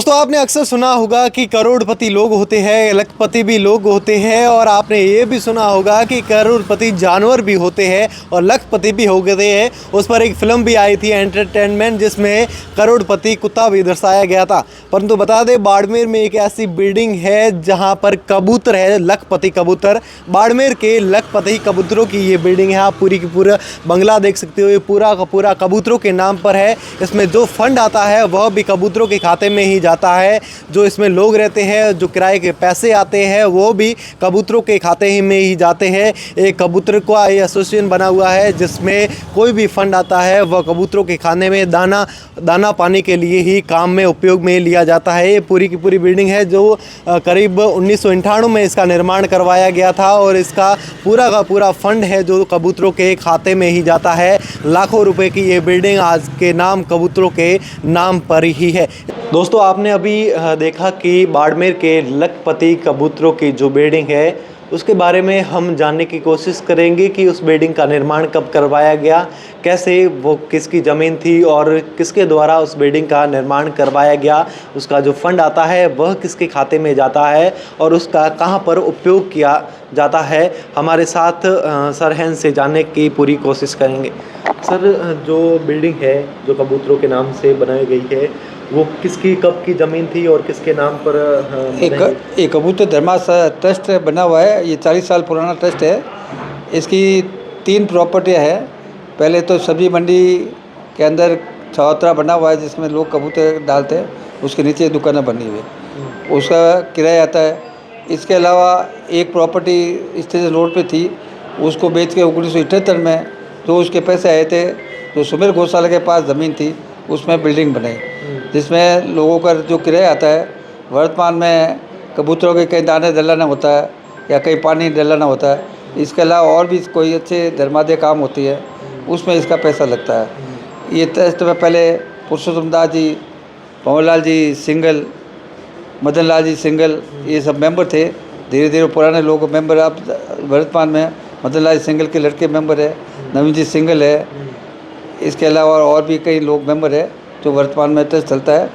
दोस्तों आपने अक्सर सुना होगा कि करोड़पति लोग होते हैं, लखपति भी लोग होते हैं, और आपने ये भी सुना होगा कि करोड़पति जानवर भी होते हैं और लखपति भी हो गए हैं। उस पर एक फिल्म भी आई थी एंटरटेनमेंट, जिसमें करोड़पति कुत्ता भी दर्शाया गया था। परंतु बता दें, बाड़मेर में एक ऐसी बिल्डिंग है जहाँ पर कबूतर है, लखपति कबूतर। बाड़मेर के लखपति कबूतरों की ये बिल्डिंग है। आप पूरी की पूरा बंगला देख सकते हो, ये पूरा का पूरा कबूतरों के नाम पर है। इसमें जो फंड आता है वह भी कबूतरों के खाते में ही जाता है। जो इसमें लोग रहते हैं, जो किराए के पैसे आते हैं, वो भी कबूतरों के खाते ही में ही जाते हैं। एक कबूतर का ये एसोसिएशन बना हुआ है, जिसमें कोई भी फंड आता है वह कबूतरों के खाने में दाना पानी के लिए ही काम में उपयोग में लिया जाता है। ये पूरी की पूरी बिल्डिंग है, जो करीब 1998 में इसका निर्माण करवाया गया था, और इसका पूरा का पूरा फंड है जो कबूतरों के खाते में ही जाता है। लाखों रुपए की ये बिल्डिंग आज के नाम कबूतरों के नाम पर ही है। दोस्तों आपने अभी देखा कि बाड़मेर के लखपति कबूतरों की जो बिल्डिंग है, उसके बारे में हम जानने की कोशिश करेंगे कि उस बिल्डिंग का निर्माण कब करवाया गया, कैसे वो किसकी ज़मीन थी और किसके द्वारा उस बिल्डिंग का निर्माण करवाया गया, उसका जो फंड आता है वह किसके खाते में जाता है और उसका कहां पर उपयोग किया जाता है। हमारे साथ सर हैं, से जानने की पूरी कोशिश करेंगे। सर, जो बिल्डिंग है जो कबूतरों के नाम से बनाई गई है, वो किसकी कब की ज़मीन थी और किसके नाम पर? एक कबूतर धर्मास ट्रस्ट बना हुआ है। ये 40 साल पुराना ट्रस्ट है। इसकी 3 प्रॉपर्टियाँ हैं। पहले तो सब्जी मंडी के अंदर चौतरा बना हुआ है, जिसमें लोग कबूतर डालते हैं। उसके नीचे दुकानें बनी हुई है, उसका किराया आता है। इसके अलावा एक प्रॉपर्टी स्टेशन रोड पे थी, उसको बेच के 1978 में जो उसके पैसे आए थे, जो सुमेर गौशाला के पास ज़मीन थी, उसमें बिल्डिंग बनाई, जिसमें लोगों का जो किराया आता है। वर्तमान में कबूतरों के कहीं दाने डलाना होता है या कहीं पानी डलाना होता है। इसके अलावा और भी कोई अच्छे धर्मादय काम होती है, उसमें इसका पैसा लगता है। ये ट्रस्ट में पहले पुरुषोत्तम दास जी, पवनलाल जी सिंगल, मदन लाल जी सिंगल, ये सब मेंबर थे। धीरे धीरे पुराने लोग मेंबर, अब वर्तमान में मदन लाल सिंगल के लड़के मेंबर है, नवीन जी सिंगल है। इसके अलावा और भी कई लोग मेंबर है जो वर्तमान में ट्रस्ट चलता है,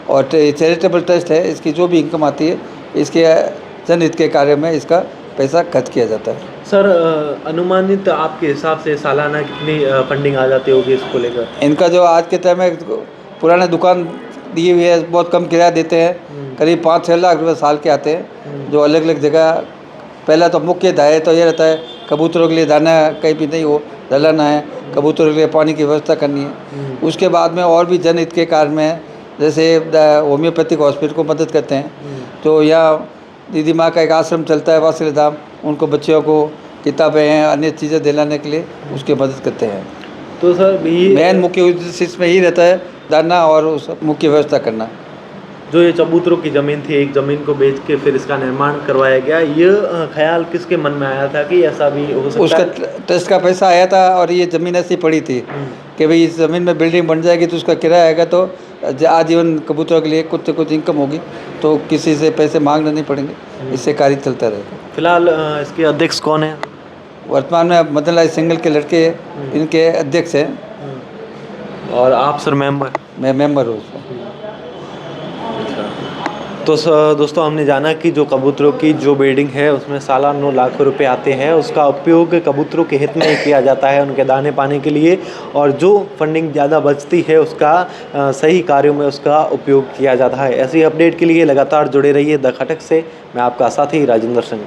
और चैरिटेबल ट्रस्ट है। इसकी जो भी इनकम आती है, इसके जनहित के कार्य में इसका पैसा खर्च किया जाता है। सर, अनुमानित आपके हिसाब से सालाना कितनी फंडिंग आ जाती होगी इसको लेकर? इनका जो आज के टाइम में पुराने दुकान दी हुई है, बहुत कम किराया देते हैं, करीब 5-6 लाख रुपये साल के आते हैं। जो अलग अलग जगह, पहला तो मुख्य ध्याय तो ये रहता है कबूतरों के लिए दाना कहीं भी नहीं हो डलाना है, कबूतरों के लिए पानी की व्यवस्था करनी है। उसके बाद में और भी जनहित के कार्य में, जैसे होम्योपैथिक हॉस्पिटल को मदद करते हैं। तो यहाँ दीदी माँ का एक आश्रम चलता है वासिल धाम, उनको बच्चों को किताबें हैं, अन्य चीज़ें दिलाने के लिए उसकी मदद करते हैं। तो सर मेन मुख्य उद्देश्य इसमें ही रहता है दाना और उस मुख्य व्यवस्था करना। जो ये कबूतरों की ज़मीन थी, एक ज़मीन को बेच के फिर इसका निर्माण करवाया गया, ये ख्याल किसके मन में आया था कि ऐसा भी हो सकता है? उसका ट्रस्ट का पैसा आया था, और ये ज़मीन ऐसी पड़ी थी कि भाई इस ज़मीन में बिल्डिंग बन जाएगी तो उसका किराया आएगा, तो आजीवन कबूतरों के लिए कुछ से कुछ इनकम होगी, तो किसी से पैसे मांगने नहीं पड़ेंगे, इससे कार्य चलता रहेगा। फिलहाल इसके अध्यक्ष कौन है? वर्तमान में मदन लाल सिंगल के लड़के इनके अध्यक्ष हैं, और आप सर मेंबर? मैं मेंबर हूँ उसमें। तो दोस्तों हमने जाना कि जो कबूतरों की जो बिल्डिंग है, उसमें सालाना 9 लाख रुपए आते हैं। उसका उपयोग कबूतरों के हित में ही किया जाता है, उनके दाने पाने के लिए, और जो फंडिंग ज़्यादा बचती है उसका सही कार्यों में उसका उपयोग किया जाता है। ऐसी अपडेट के लिए लगातार जुड़े रहिए द खटक से। मैं आपका साथी राजेंद्र सिंह।